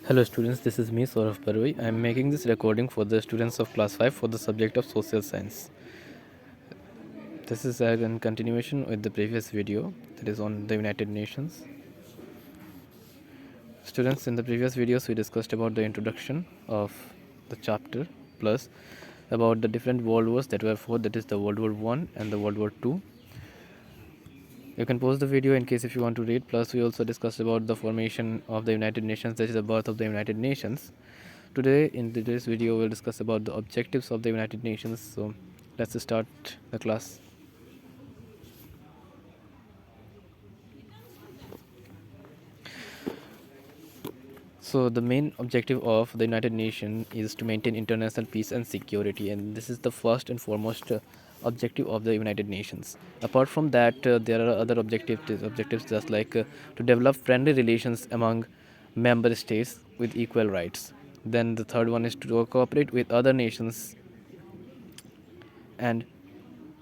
Hello students, this is me Saurav Paroi. I am making this recording for the students of class 5 for the subject of social science. This is a continuation with the previous video that is on the United Nations. Students, in the previous videos we discussed about the introduction of the chapter plus about the different world wars that were fought, that is the World War 1 and the World War 2. You can pause the video in case if you want to read. Plus we also discussed about the formation of the United Nations, that is the birth of the United Nations. Today in today's video we'll discuss about the objectives of the United Nations. So let's start the class. So the main objective of the United Nations is to maintain international peace and security, and this is the first and foremost objective of the United Nations. Apart from that, there are other objectives just like to develop friendly relations among member states with equal rights. Then the third one is to cooperate with other nations and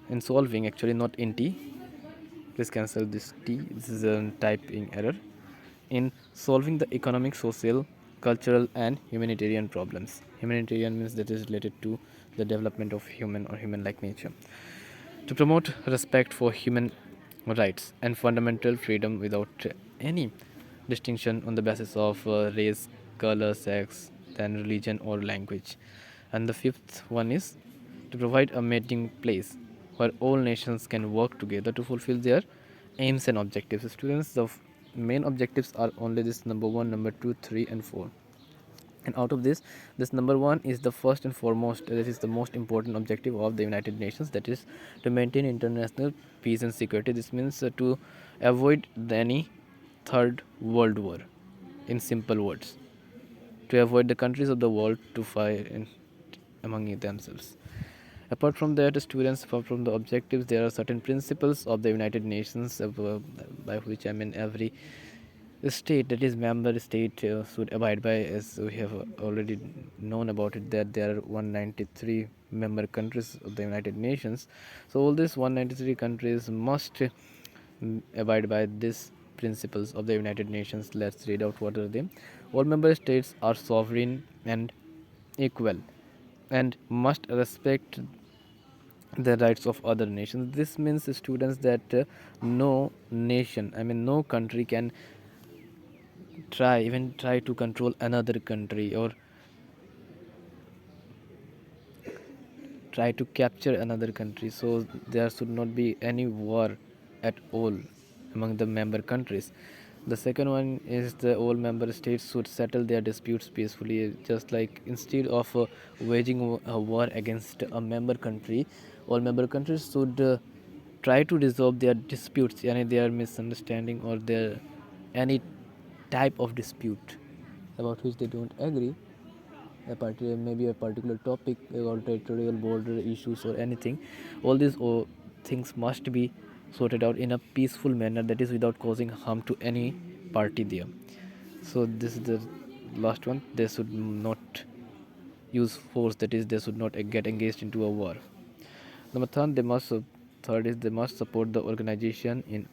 in solving, actually not in T, please cancel this T, this is a typing error, in solving the economic, social, cultural and humanitarian problems. Humanitarian means that is related to the development of human or human like nature. To promote respect for human rights and fundamental freedom without any distinction on the basis of race, color, sex, then religion or language. And the fifth one is to provide a meeting place where all nations can work together to fulfill their aims and objectives. Students, the main objectives are only this number 1, number 2, 3 and 4. And out of this number 1 is the first and foremost, that is the most important objective of the United Nations, that is to maintain international peace and security. This means to avoid any third world war, in simple words, to avoid the countries of the world to fight among themselves. Apart from that, students, apart from the objectives, there are certain principles of the United Nations by which I mean every state, that is member state, should abide by. As we have already known about it, that there are 193 member countries of the United Nations. So all these 193 countries must abide by these principles of the United Nations. Let's read out what are they. All member states are sovereign and equal and must respect the rights of other nations. This means, students, that no nation, I mean no country can try to control another country or try to capture another country. So there should not be any war at all among the member countries. The second one is the all member states should settle their disputes peacefully. Just like instead of waging a war against a member country, all member countries should try to resolve their disputes, any their misunderstanding or their any type of dispute about which they don't agree, a particular, maybe a particular topic or territorial border issues or anything. All these things must be sorted out in a peaceful manner, that is without causing harm to any party there. So this is the last one, they should not use force, that is they should not get engaged into a war. Number third is they must support the organization in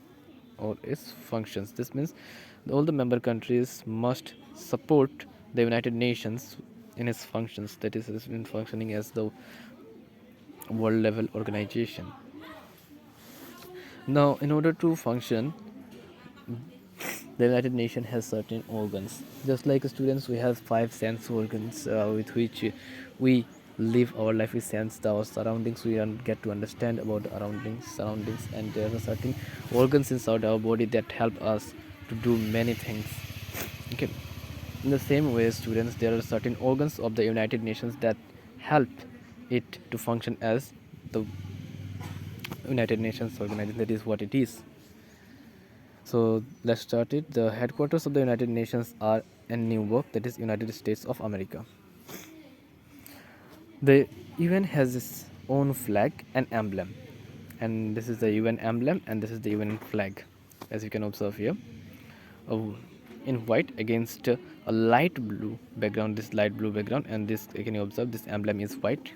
all its functions. This means all the member countries must support the United Nations in its functions, that is it been functioning as the world level organization. Now in order to function, the United Nations has certain organs. Just like students, we have 5 sense organs with which we live our life. We sense our surroundings, we get to understand about the surroundings, and there are certain organs inside our body that help us to do many things. Okay. In the same way, students, there are certain organs of the United Nations that help it to function as the United Nations organization. That is what it is. So let's start it. The headquarters of the United Nations are in New York, that is United States of America. The UN has its own flag and emblem, and this is the UN emblem and this is the UN flag, as you can observe here, in white against a light blue background. This light blue background, and this, can you observe, this emblem is white.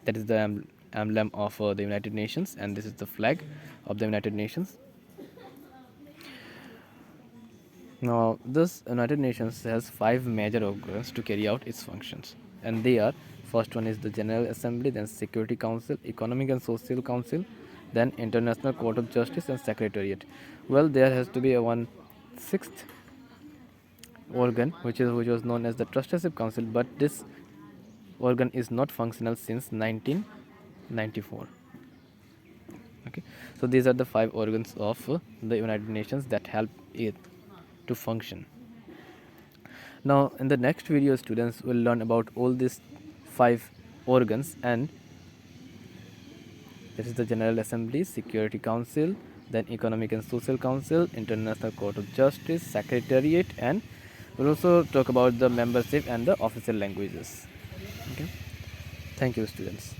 That is the emblem of the United Nations, and this is the flag of the United Nations. Now, this United Nations has 5 major organs to carry out its functions, and they are: first one is the General Assembly, then Security Council, Economic and Social Council, then International Court of Justice, and Secretariat. Well, there has to be a one sixth organ, which was known as the Trusteeship Council, but this organ is not functional since 1994. Okay, so these are the 5 organs of the United Nations that help it to function. Now, in the next video, students will learn about all these 5 organs, and this is the General Assembly, Security Council, then Economic and Social Council, International Court of Justice, Secretariat, and we'll also talk about the membership and the official languages. Okay, thank you, students.